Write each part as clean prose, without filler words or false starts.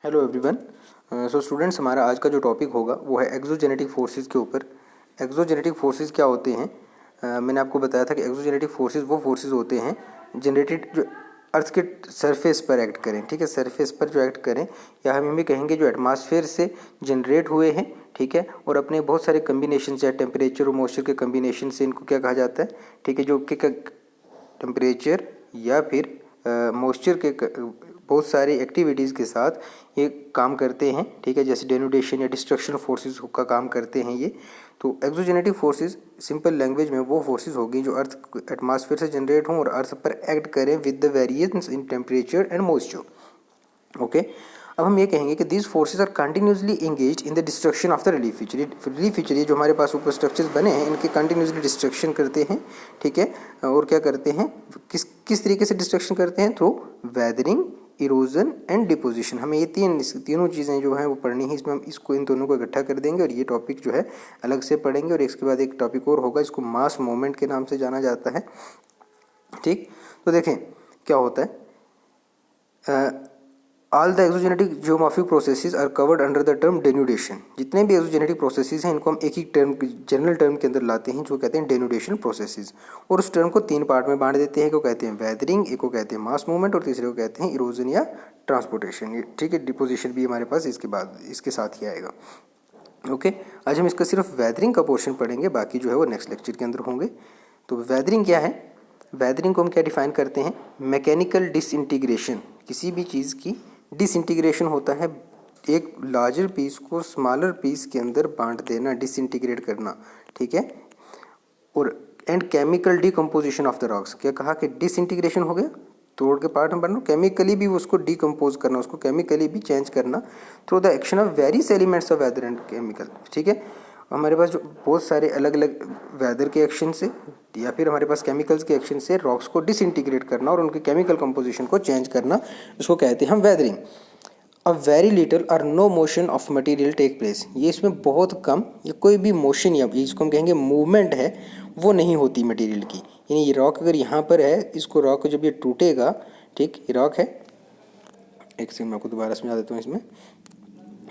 Hello everyone. So students, हमारा आज का जो टॉपिक होगा वो है एक्सोजेनेटिक फोर्सेस के ऊपर। एक्सोजेनेटिक फोर्सेस क्या होते हैं? मैंने आपको बताया था कि एक्सोजेनेटिक फोर्सेस वो फोर्सेस होते हैं जनरेटेड जो अर्थ के सरफेस पर एक्ट करें, ठीक है, सरफेस पर जो एक्ट करें, या हम भी कहेंगे जो एटमॉस्फेयर से जनरेट हुए हैं, ठीक है, और अपने बहुत सारे कम्बिनेशन या टेम्परेचर और मॉइस्चर के कम्बिनेशन से इनको क्या कहा जाता है, ठीक है, जो कि टेम्परेचर या फिर मॉइस्चर के बहुत सारी एक्टिविटीज़ के साथ ये काम करते हैं, ठीक है, जैसे डेनुडेशन या डिस्ट्रक्शन फोर्सेस का काम करते हैं ये। तो एक्सोजेनेटिक फोर्सेस सिंपल लैंग्वेज में वो फोर्सेस होगी जो अर्थ एटमॉस्फेयर से जनरेट हों और अर्थ पर एक्ट करें with the variations in temperature and moisture. Okay, अब हम ये कहेंगे कि these forces are continuously engage in the destruction of the relief feature. Relief feature ये जो हमारे पास ऊपर स्ट्रक्चर्स बने हैं इनके कंटिन्यूसली डिस्ट्रक्शन करते हैं, ठीक है, और क्या करते हैं, किस तरीके से डिस्ट्रक्शन करते हैं? Through weathering, erosion and deposition. हमें ये तीनों चीज़ें जो हैं वो पढ़नी है। इसमें हम इन दोनों को इकट्ठा कर देंगे और ये टॉपिक जो है अलग से पढ़ेंगे। और इसके बाद एक टॉपिक और होगा, इसको मास मोमेंट के नाम से जाना जाता है, ठीक। तो देखें क्या होता है, all the exogenetic geomorphic processes are covered under the term denudation. जितने भी एक्सोजेनेटिक प्रोसेसेस हैं इनको हम एक ही टर्म, जनरल टर्म के अंदर लाते हैं जो कहते हैं डेनुडेशन प्रोसेसेस। और उस टर्म को तीन पार्ट में बांट देते हैं, एक को कहते हैं वेदरिंग, एक को कहते हैं मास मूवमेंट और तीसरे को कहते हैं इरोजन या ट्रांसपोर्टेशन, ठीक है। डिपोजिशन भी हमारे पास इसके साथ ही आएगा। ओके, आज हम इसका सिर्फ वेदरिंग का पोर्शन पढ़ेंगे, बाकी जो है वो नेक्स्ट लेक्चर के अंदर होंगे। तो वेदरिंग क्या है? वेदरिंग को हम क्या डिफाइन करते हैं? मैकेनिकल डिसइंटीग्रेशन, किसी भी चीज़ की डिसइंटीग्रेशन होता है, एक लार्जर पीस को स्मॉलर पीस के अंदर बांट देना, डिसइंटीग्रेट करना, ठीक है। और and chemical decomposition of the rocks, क्या कहा कि डिसइंटीग्रेशन हो गया, तोड़ के पार्ट में बनना, केमिकली भी उसको डिकम्पोज करना, उसको केमिकली भी चेंज करना through the action of various elements of weather and chemical, ठीक है। हमारे पास जो बहुत सारे अलग अलग वेदर के एक्शन से या फिर हमारे पास केमिकल्स के एक्शन से रॉक्स को डिसइंटीग्रेट करना और उनकी केमिकल कंपोजिशन को चेंज करना, उसको कहते हैं हम weathering. A very little or no motion of material take place, ये इसमें बहुत कम या कोई भी मोशन या इसको हम कहेंगे मूवमेंट है वो नहीं होती मटेरियल की। यानी ये रॉक अगर यहाँ पर है, इसको रॉक को जब ये टूटेगा, ठीक, ये रॉक है, एक सेकंड मैं आपको दोबारा समझा देता हूँ। इसमें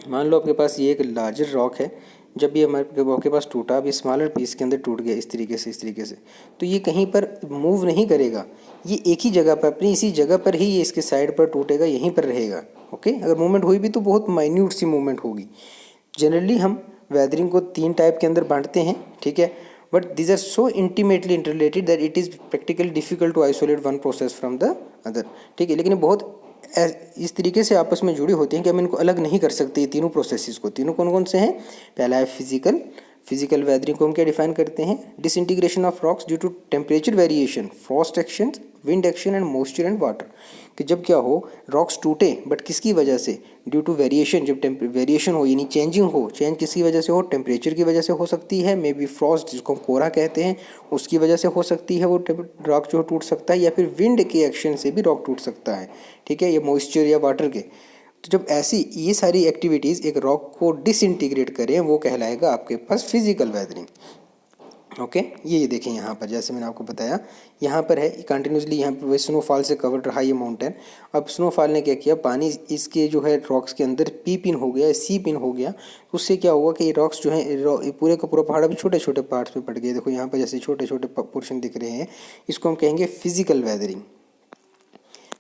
मान लो आपके पास ये एक लार्जर रॉक है, जब भी हमारे रॉक के पास टूटा, अब ये स्मॉलर पीस के अंदर टूट गया इस तरीके से, तो ये कहीं पर मूव नहीं करेगा, ये एक ही जगह पर, अपनी इसी जगह पर ही ये इसके साइड पर टूटेगा, यहीं पर रहेगा। ओके, अगर मूवमेंट हुई भी तो बहुत माइन्यूट सी मूवमेंट होगी। जनरली हम वेदरिंग को तीन टाइप के अंदर बांटते हैं, ठीक है, but these are so intimately interrelated that it is practically difficult to isolate one process from the other, ठीक है। लेकिन बहुत इस तरीके से आपस में जुड़ी होती हैं कि हम इनको अलग नहीं कर सकते। ये तीनों प्रोसेसेस को, तीनों कौन कौन से हैं? पहला है फिजिकल वेदरिंग को हम क्या डिफाइन करते हैं? Disintegration of rocks due to temperature variation, frost action, wind action and moisture and water. कि जब क्या हो, रॉक्स टूटे, बट किसकी वजह से? ड्यू टू वेरिएशन, जब वेरिएशन हो यानी चेंजिंग हो, चेंज किसकी वजह से हो? टेम्परेचर की वजह से हो सकती है, मे बी फ्रॉस्ट जिसको हम कोहरा कहते हैं उसकी वजह से हो सकती है, वो रॉक जो टूट सकता है, या फिर विंड के एक्शन से भी रॉक टूट सकता है, ठीक है, या मॉइस्चर या वाटर के। तो जब ऐसी ये सारी एक्टिविटीज़ एक रॉक को डिसइंटीग्रेट करें, वो कहलाएगा आपके पास फिजिकल वेदरिंग। ओके, ये देखें यहाँ पर, जैसे मैंने आपको बताया, यहाँ पर है कंटिन्यूसली, यहाँ पर स्नोफॉल से कवर्ड रहा ये माउंटेन। अब स्नोफॉल ने क्या किया, पानी इसके जो है रॉक्स के अंदर पी पिन हो गया, सी पिन हो गया। उससे क्या हुआ कि ये रॉक्स जो है पूरे का पूरा पहाड़ अभी छोटे छोटे पार्ट्स में पड़ गए। देखो यहाँ पर जैसे छोटे छोटे पोर्शन दिख रहे हैं, इसको हम कहेंगे फिजिकल वेदरिंग।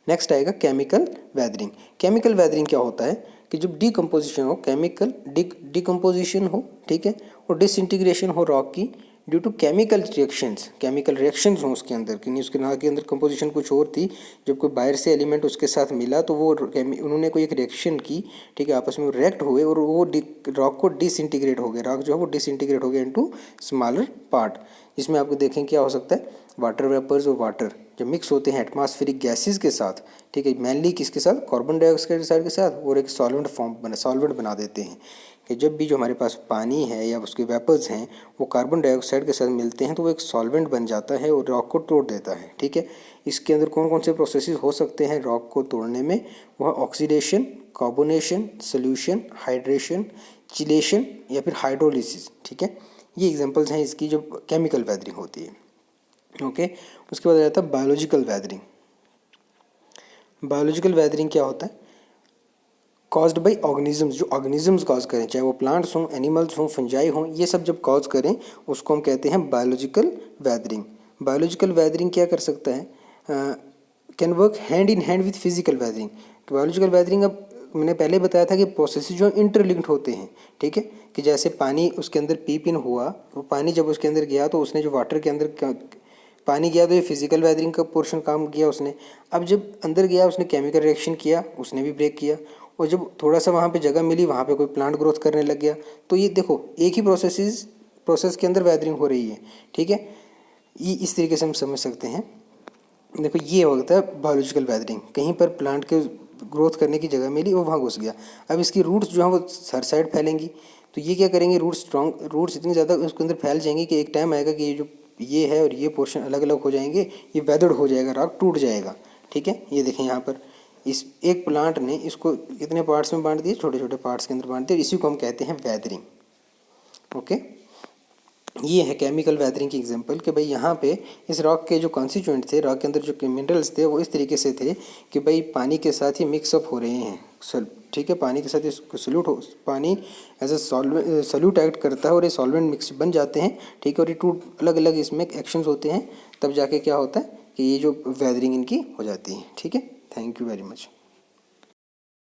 नेक्स्ट आएगा केमिकल वेदरिंग। केमिकल वेदरिंग क्या होता है कि जब डिकम्पोजिशन हो, केमिकल डिकम्पोजिशन हो, ठीक है, और डिसइंटीग्रेशन हो रॉक की ड्यू टू केमिकल रिएक्शंस हों उसके अंदर, कि उसके ना के अंदर कंपोजिशन कुछ और थी, जब कोई बाहर से एलिमेंट उसके साथ मिला तो वो उन्होंने कोई एक रिएक्शन की, ठीक है, आपस में रिएक्ट हुए और वो रॉक को डिसइंटीग्रेट हो गया, रॉक जो है वो डिसइंटीग्रेट हो गया इनटू स्मॉलर पार्ट। जिसमें आपको देखें क्या हो सकता है, वाटर वेपर्स और वाटर जब मिक्स होते हैं एटमॉस्फेरिक गैसेस के साथ, ठीक है, मेनली किसके साथ? कार्बन डाइऑक्साइड के साथ, और एक सॉल्वेंट बना देते हैं। कि जब भी जो हमारे पास पानी है या उसके वेपर्स हैं वो कार्बन डाइऑक्साइड के साथ मिलते हैं तो वो एक सॉल्वेंट बन जाता है और रॉक को तोड़ देता है, ठीक है। इसके अंदर कौन कौन से प्रोसेसेस हो सकते हैं रॉक को तोड़ने में? वह oxidation, carbonation, solution, hydration, chelation या फिर हाइड्रोलिसिस, ठीक है। ये एग्जांपल्स हैं इसकी जो केमिकल वेदरिंग होती है। ओके, उसके बाद आ जाता है बायोलॉजिकल वेदरिंग। बायोलॉजिकल वेदरिंग क्या होता है? कॉज्ड बाई ऑर्गेनिजम्स, जो ऑर्गेनिजम्स कॉज करें, चाहे वो प्लांट्स हों, एनिमल्स हों, फंजाई हों, ये सब जब कॉज करें उसको हम कहते हैं बायोलॉजिकल वेदरिंग। बायोलॉजिकल वेदरिंग क्या कर सकता है, can work hand in hand with physical weathering. Biological weathering, अब मैंने पहले बताया था कि प्रोसेसेस जो इंटरलिंक्ड होते हैं, ठीक है, कि जैसे पानी उसके अंदर पीप इन हुआ, वो पानी जब उसके अंदर गया तो उसने जो वाटर के अंदर पानी गया तो ये फिजिकल वेदरिंग का पोर्शन काम किया उसने। अब जब अंदर गया उसने केमिकल रिएक्शन किया, उसने भी ब्रेक किया, और जब थोड़ा सा वहाँ पे जगह मिली वहाँ पे कोई प्लांट ग्रोथ करने लग गया। तो ये देखो एक ही प्रोसेस के अंदर वेदरिंग हो रही है, ठीक है। ये इस तरीके से हम समझ सकते हैं। देखो ये होता है बायोलॉजिकल वेदरिंग, कहीं पर प्लांट के ग्रोथ करने की जगह मिली वो वहाँ घुस गया। अब इसकी रूट्स जो हैं वो हर साइड फैलेंगी, तो ये क्या करेंगे, रूट्स इतनी ज़्यादा उसके अंदर फैल जाएंगी कि एक टाइम आएगा कि ये जो ये है और ये पोर्शन अलग अलग हो जाएंगे, ये वेदर्ड हो जाएगा, रॉक टूट जाएगा, ठीक है। ये देखें यहाँ पर इस एक प्लांट ने इसको कितने पार्ट्स में बांट दिए, छोटे छोटे पार्ट्स के अंदर बांट दिए, इसी को हम कहते हैं वेदरिंग। ओके, ये है केमिकल वेदरिंग की एग्जांपल कि भाई यहाँ पे इस रॉक के जो कॉन्स्टिट्यूएंट थे, रॉक के अंदर जो मिनरल्स थे वो इस तरीके से थे कि भाई पानी के साथ ही मिक्सअप हो रहे हैं, ठीक है, पानी के साथ इसको पानी एज ए सॉल्यूट एक्ट करता है और ये सॉल्वेंट मिक्स बन जाते हैं, ठीक है, और ये टू अलग अलग इसमें एक्शंस होते हैं, तब जाके क्या होता है कि ये जो वेदरिंग इनकी हो जाती है, ठीक है। Thank you very much.